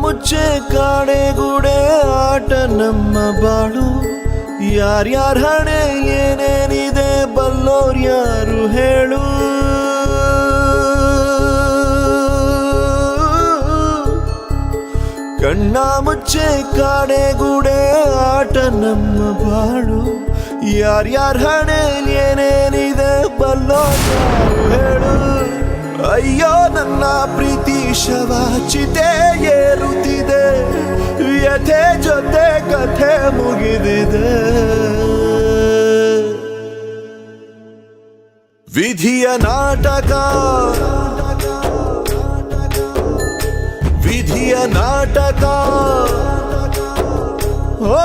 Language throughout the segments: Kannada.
ಮುಚ್ಚೆ ಕಾಡೆಗೂಡೆ ಆಟ ನಮ್ಮ ಬಾಳು. ಯಾರ್ಯಾರ ಹಣೆ ಏನೇನಿದೆ ಬಲ್ಲೋರ್ ಯಾರು ಹೇಳು. ಕಣ್ಣ ಮುಚ್ಚೆ ಕಾಡೆಗೂಡೆ ಆಟ ನಮ್ಮ ಬಾಳು. ಯಾರ್ಯಾರ ಹಣೆ ಏನೇನಿದೆ ಬಲ್ಲೋರ್ ಯಾರು ಹೇಳು. ಅಯ್ಯೋ ನನ್ನ ಪ್ರೀತಿ ಶವ ಚಿತೆ ಏರುತ್ತಿದೆ, ವ್ಯಥೆ ಜೊತೆ ಕಥೆ ಮುಗಿದಿದೆ. ವಿಧಿಯ ನಾಟಕ, ವಿಧಿಯ ನಾಟಕ, ಓ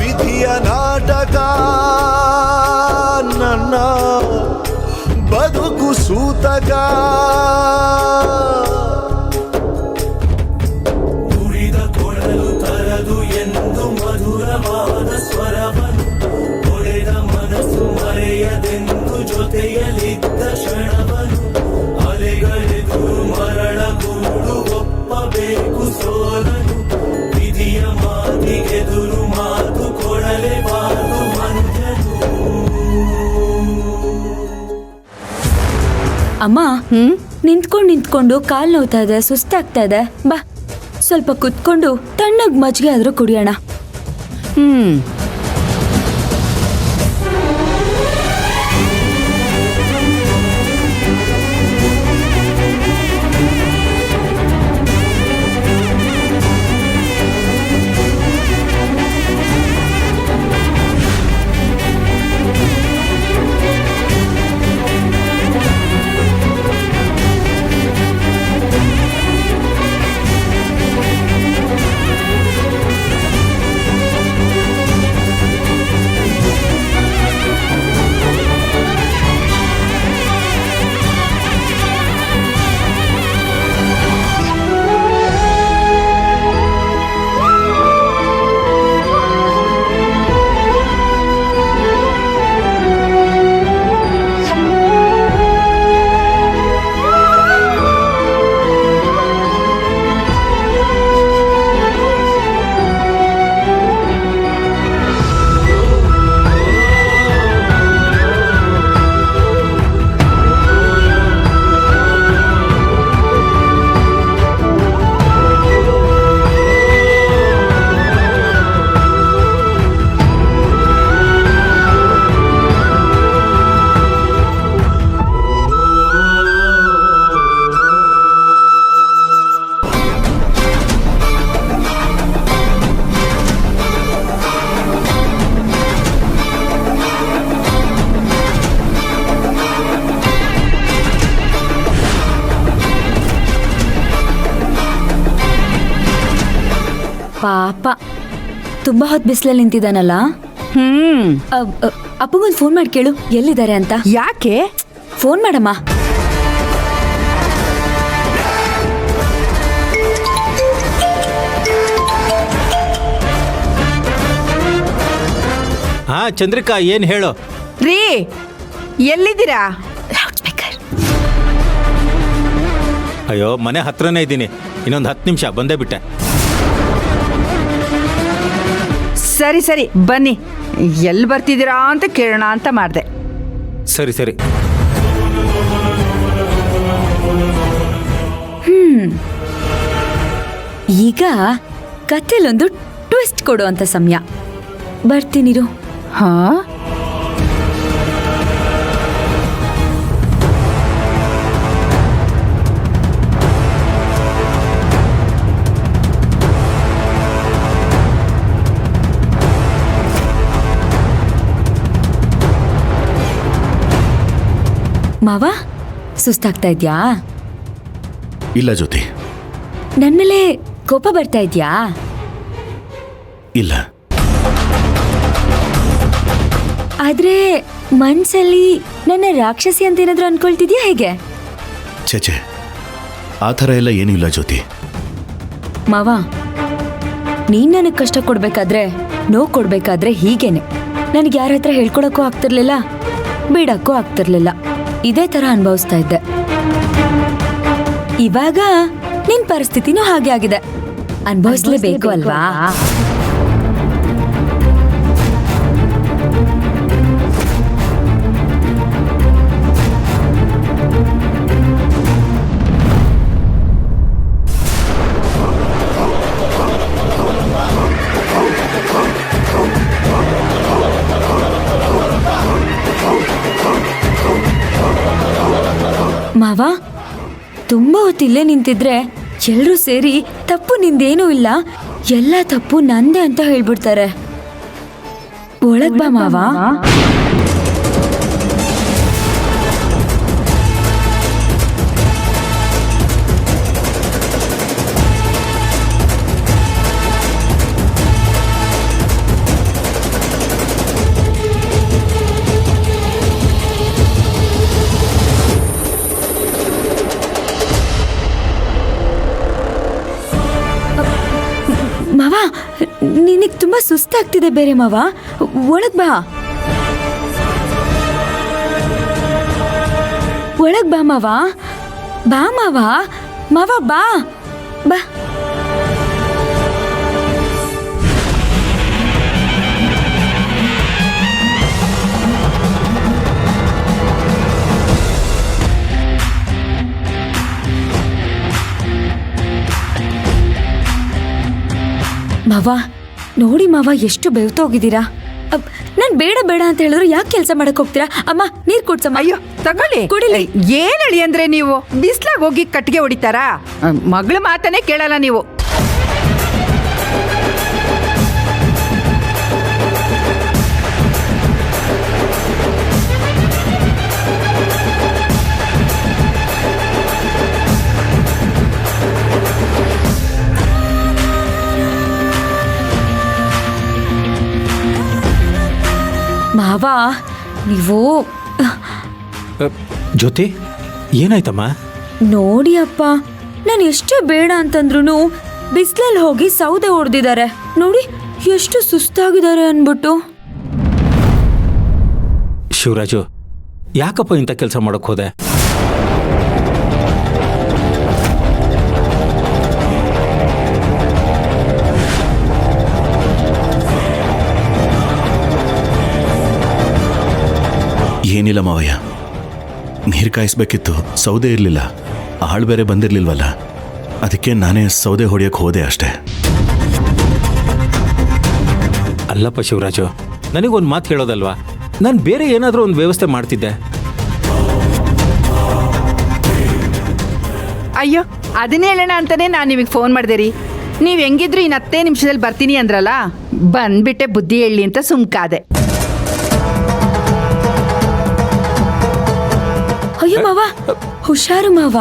ವಿಧಿಯ ನಾಟಕ. ನನ್ನ ಬದುಕು ಸೂತಕ. ಉರಿದ ಕೊಳಲು ತರದು ಎಂದು ಮಧುರವಾದ ಸ್ವರವನ್ನು ಹೊಡೆದ ಮನಸ್ಸು ಮರೆಯದೆಂದು ಜೊತೆಯಲಿದ್ದ ಕ್ಷಣವನ್ನು ಅಲೆಗಳೆದುರು ಮರಳ ಗೂಡು ಒಪ್ಪಬೇಕು ಸೋಲನು. ವಿಧಿಯ ಮಾತಿಗೆದುರು ಮಾತು ಕೊಡಲೇಬಾರದು ಮಂಜನು. ಅಮ್ಮ ನಿಂತ್ಕೊಂಡು ಕಾಲ್ ನೋವ್ತಾ ಇದೆ, ಸುಸ್ತಾಗ್ತಾ ಇದೆ. ಬಾ ಸ್ವಲ್ಪ ಕುತ್ಕೊಂಡು ತಣ್ಣಗ್ ಮಜ್ಜಿಗೆ ಆದ್ರೂ ಕುಡಿಯೋಣ. ಪಾಪ ತುಂಬಾ ಹೊತ್ತು ಬಿಸಿಲಲ್ಲಿ ನಿಂತಿದ್ದಾನಲ್ಲ. ಅಪ್ಪಗೊಂದು ಫೋನ್ ಮಾಡಿ ಕೇಳು ಎಲ್ಲಿದ್ದಾರೆ ಅಂತ. ಯಾಕೆ? ಫೋನ್ ಮಾಡಮ್ಮ. ಹಾ ಚಂದ್ರಿಕಾ, ಏನ್ ಹೇಳು. ರೀ ಎಲ್ಲಿದ್ದೀರಾ? Loud speaker. ಅಯ್ಯೋ ಮನೆ ಹತ್ರನೇ ಇದ್ದೀನಿ, ಇನ್ನೊಂದು 10 ನಿಮಿಷ ಬಂದೇ ಬಿಟ್ಟೆ. ಸರಿ ಸರಿ ಬನ್ನಿ, ಎಲ್ಲಿ ಬರ್ತಿದ್ದೀರಾ ಅಂತ ಕೇಳೋಣ ಅಂತ ಮಾಡಿದೆ. ಸರಿ ಸರಿ. ಈಗ ಕಥೆಲೊಂದು ಟ್ವಿಸ್ಟ್ ಕೊಡುವಂತ ಸಮಯ. ಬರ್ತೀನಿರು. ಹಾ ಮಾವ, ಸುಸ್ತಾಗ್ತಾ ಇದ್ಯಾ? ಇಲ್ಲ ಜ್ಯೋತಿ. ನನ್ ಮೇಲೆ ಕೋಪ ಬರ್ತಾ ಇದ್ಯಾ? ಇಲ್ಲ. ಆದ್ರೆ ಮನ್ಸಲ್ಲಿ ನನ್ನ ರಾಕ್ಷಸಿ ಅಂತ ಏನಾದ್ರೂ ಅನ್ಕೊಳ್ತಿದ್ಯಾ ಹೇಗೆ? ಛೇ, ಆ ಥರ ಎಲ್ಲ ಏನೂ ಇಲ್ಲ ಜ್ಯೋತಿ. ಮಾವ, ನೀನ್ ನನಗೆ ಕಷ್ಟ ಕೊಡ್ಬೇಕಾದ್ರೆ, ನೋವು ಕೊಡ್ಬೇಕಾದ್ರೆ ಹೀಗೇನೆ. ನನಗೆ ಯಾರ ಹತ್ರ ಹೇಳ್ಕೊಳಕ್ಕೂ ಆಗ್ತಿರ್ಲಿಲ್ಲ, ಬಿಡಕ್ಕೂ ಆಗ್ತಿರ್ಲಿಲ್ಲ. ಇದೇ ತರ ಅನುಭವಿಸ್ತಾ ಇದ್ದೆ. ಇವಾಗ ನಿನ್ ಪರಿಸ್ಥಿತಿನೂ ಹಾಗೆ ಆಗಿದೆ, ಅನುಭವಿಸ್ಲೇಬೇಕು ಅಲ್ವಾ? ಮಾವ, ತುಂಬಾ ಹೊತ್ತಿಲ್ಲೇ ನಿಂತಿದ್ರೆ ಎಲ್ರೂ ಸೇರಿ ತಪ್ಪು ನಿಂದೇನೂ ಇಲ್ಲ, ಎಲ್ಲ ತಪ್ಪು ನಂದೇ ಅಂತ ಹೇಳ್ಬಿಡ್ತಾರೆ. ಒಳಗ್ ಬಾ ಮಾವ. ಮಾವ, ನಿನಗೆ ತುಂಬಾ ಸುಸ್ತಾಗ್ತಿದೆ ಬೇರೆ ಮಾವ, ಒಳಗ್ ಬಾ. ಒಳಗ್ ಬಾ ಮಾವ, ಬಾ ಮಾವ, ಮಾವ ಬಾ ಬಾ. ಮಾವ ನೋಡಿ ಮಾವ, ಎಷ್ಟು ಬೆವ್ತೋಗಿದ್ದೀರಾ. ನಾನ್ ಬೇಡ ಬೇಡ ಅಂತ ಹೇಳಿದ್ರು ಯಾಕೆ ಕೆಲಸ ಮಾಡಕ್ ಹೋಗ್ತೀರಾ? ಅಮ್ಮ ನೀರ್ ಕುಡ್ಸಮ್ಮ. ಅಯ್ಯೋ ತಗೊಳ್ಳಿ. ಕುಡಿಲಿ. ಏನ್ ಹೇಳಿ ಅಂದ್ರೆ ನೀವು ಬಿಸ್ಲಾಗ ಹೋಗಿ ಕಟ್ಟಿಗೆ ಹೊಡಿತಾರಾ? ಮಗಳ ಮಾತನೇ ಕೇಳಲ್ಲ ನೀವು. ಮಾವ ನೀವು ಜ್ಯೋತಿ, ಏನಾಯ್ತಮ್ಮ? ನೋಡಿ ಅಪ್ಪ, ನಾನು ಎಷ್ಟೇ ಬೇಡ ಅಂತಂದ್ರು ಬಿಸ್ಲಲ್ಲಿ ಹೋಗಿ ಸೌದೆ ಹೊಡೆದಿದ್ದಾರೆ. ನೋಡಿ ಎಷ್ಟು ಸುಸ್ತಾಗಿದ್ದಾರೆ ಅನ್ಬಿಟ್ಟು. ಶಿವರಾಜು, ಯಾಕಪ್ಪ ಇಂಥ ಕೆಲಸ ಮಾಡಕ್ ಹೋದೆ? ಏನಿಲ್ಲ ಮಾವಯ್ಯ, ನೀರು ಕಾಯಿಸ್ಬೇಕಿತ್ತು, ಸೌದೆ ಇರಲಿಲ್ಲ, ಆಳು ಬೇರೆ ಬಂದಿರಲಿಲ್ವಲ್ಲ, ಅದಕ್ಕೆ ನಾನೇ ಸೌದೆ ಹೊಡೆಯಕ್ಕೆ ಹೋದೆ ಅಷ್ಟೇ. ಅಲ್ಲಪ್ಪ ಶಿವರಾಜು, ನನಗೊಂದು ಮಾತು ಹೇಳೋದಲ್ವಾ? ನಾನು ಬೇರೆ ಏನಾದರೂ ಒಂದು ವ್ಯವಸ್ಥೆ ಮಾಡ್ತಿದ್ದೆ. ಅಯ್ಯೋ, ಅದನ್ನೇ ಹೇಳೋಣ ಅಂತಾನೆ ನಾನು ನಿಮಗೆ ಫೋನ್ ಮಾಡಿದೆ ರೀ. ನೀವು ಹೆಂಗಿದ್ರು ಇನ್ನು 10 ನಿಮಿಷದಲ್ಲಿ ಬರ್ತೀನಿ ಅಂದ್ರಲ್ಲ, ಬಂದ್ಬಿಟ್ಟೆ ಬುದ್ಧಿ ಹೇಳಿ ಅಂತ ಸುಮ್ಕಾದೆ. ಅಯ್ಯೋ ಮಾವ, ಹುಷಾರು ಮಾವ.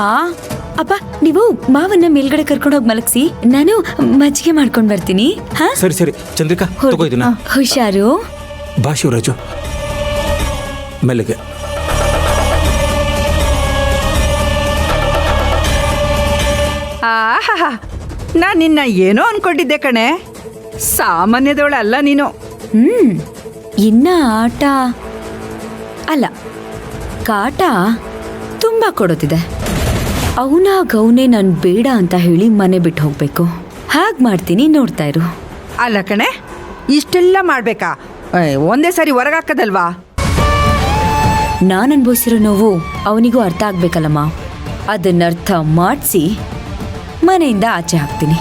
ಅಪ್ಪ, ನೀವು ಮಾವನ್ನ ಮೇಲ್ಗಡೆ ಕರ್ಕೊಂಡು ಹೋಗಿ ಮಲಗಿಸಿ, ನಾನು ಮಜ್ಜಿಗೆ ಮಾಡ್ಕೊಂಡು ಬರ್ತೀನಿ. ಹಾ ಸರಿ ಸರಿ ಚಂದ್ರಿಕಾ, ತಗೋ ಇದನ್ನ. ಹುಷಾರು. ಬಾ ಶಿವರಾಜು, ಮೆಲ್ಲಗೆ. ಆಹಾ, ನಾನು ನಿನ್ನ ಏನೋ ಅನ್ಕೊಂಡಿದ್ದೆ ಕಣೆ, ಸಾಮಾನ್ಯದವಳಲ್ಲ ನೀನು. ಇನ್ನ ಆಟ ಅಲ್ಲ, ಕಾಟ ತುಂಬಾ ಕೊಡುತ್ತಿದೆ. ಅವನೇ ನಾನು ಬೇಡ ಅಂತ ಹೇಳಿ ಮನೆ ಬಿಟ್ಟು ಹೋಗ್ಬೇಕು. ಹಾಗೆ ಮಾಡ್ತೀನಿ, ನೋಡ್ತಾ ಇರು. ಅಲ್ಲ ಕಣೆ, ಇಷ್ಟೆಲ್ಲ ಮಾಡ್ಬೇಕಾ? ಒಂದೇ ಸಾರಿ ಹೊರಗಾಕದಲ್ವಾ? ನಾನು ಅನ್ಭವಿಸಿರೋ ನೋವು ಅವನಿಗೂ ಅರ್ಥ ಆಗ್ಬೇಕಲ್ಲಮ್ಮ. ಅದನ್ನ ಅರ್ಥ ಮಾಡಿಸಿ ಮನೆಯಿಂದ ಆಚೆ ಹಾಕ್ತೀನಿ.